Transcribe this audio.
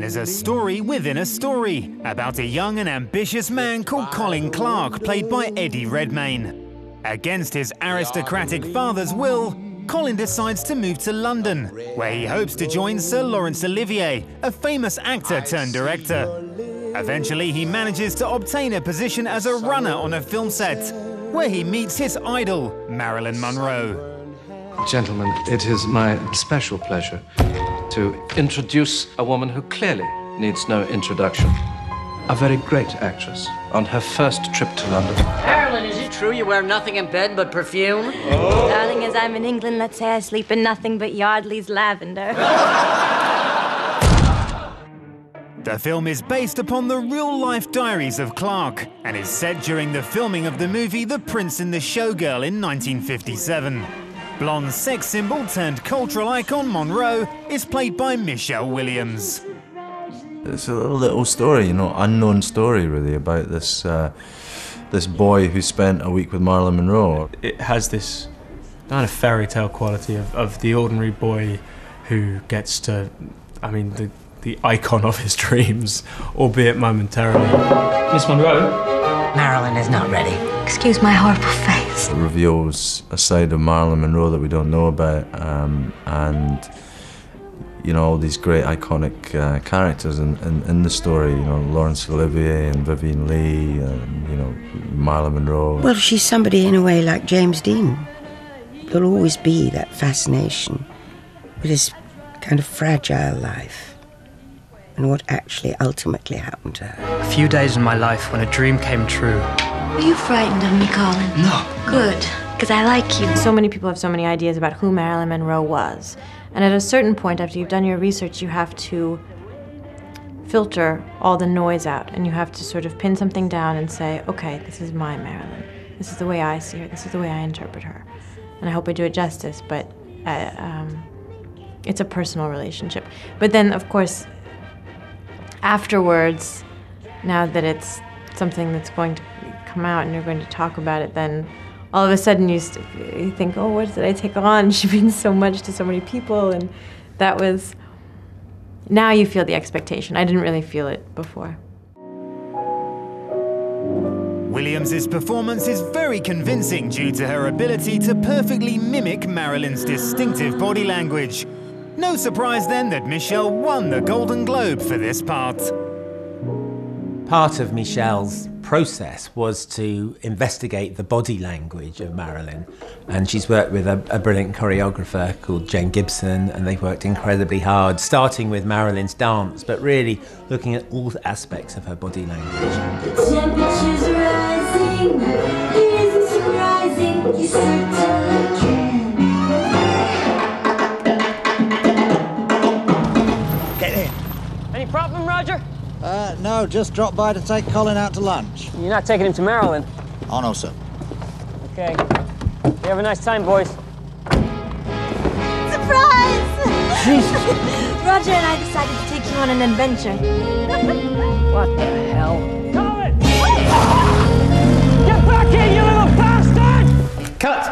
Marilyn is a story within a story about a young and ambitious man called Colin Clark, played by Eddie Redmayne. Against his aristocratic father's will, Colin decides to move to London, where he hopes to join Sir Laurence Olivier, a famous actor turned director. Eventually, he manages to obtain a position as a runner on a film set, where he meets his idol, Marilyn Monroe. Gentlemen, it is my special pleasure to introduce a woman who clearly needs no introduction. A very great actress on her first trip to London. Marilyn, is it true you wear nothing in bed but perfume? Oh. Darling, as I'm in England, let's say I sleep in nothing but Yardley's lavender. The film is based upon the real-life diaries of Clark and is set during the filming of the movie The Prince and the Showgirl in 1957. Blonde sex symbol turned cultural icon Monroe is played by Michelle Williams. It's a little story, you know, unknown story really, about this this boy who spent a week with Marilyn Monroe. It has this kind of fairy tale quality of the ordinary boy who gets to, I mean, the icon of his dreams, albeit momentarily. Miss Monroe? Marilyn is not ready. Excuse my horrible face. It reveals a side of Marilyn Monroe that we don't know about, and you know, all these great iconic characters in the story. You know, Laurence Olivier and Vivian Leigh, you know, Marilyn Monroe. Well, she's somebody in a way like James Dean. There'll always be that fascination with his kind of fragile life and what actually ultimately happened to her. A few days in my life when a dream came true. Are you frightened of me, Colin? No. Good, because I like you. So many people have so many ideas about who Marilyn Monroe was. And at a certain point, after you've done your research, you have to filter all the noise out. And you have to sort of pin something down and say, okay, this is my Marilyn. This is the way I see her. This is the way I interpret her. And I hope I do it justice, but it's a personal relationship. But then, of course, afterwards, now that it's something that's going to come out and you're going to talk about it, then all of a sudden you think, oh, what did I take on? She means so much to so many people, and that was, now you feel the expectation. I didn't really feel it before. Williams' performance is very convincing due to her ability to perfectly mimic Marilyn's distinctive body language. No surprise then that Michelle won the Golden Globe for this part. Part of Michelle's process was to investigate the body language of Marilyn, and she's worked with a brilliant choreographer called Jane Gibson, and they've worked incredibly hard, starting with Marilyn's dance, but really looking at all aspects of her body language. The temperature's rising, it isn't surprising, you certainly can. Get in. Any problem, Roger? No, just dropped by to take Colin out to lunch. You're not taking him to Marilyn? Oh, no, sir. Okay. You have a nice time, boys. Surprise! Roger and I decided to take you on an adventure. What the hell? Colin! Get back here, you little bastard! Cut!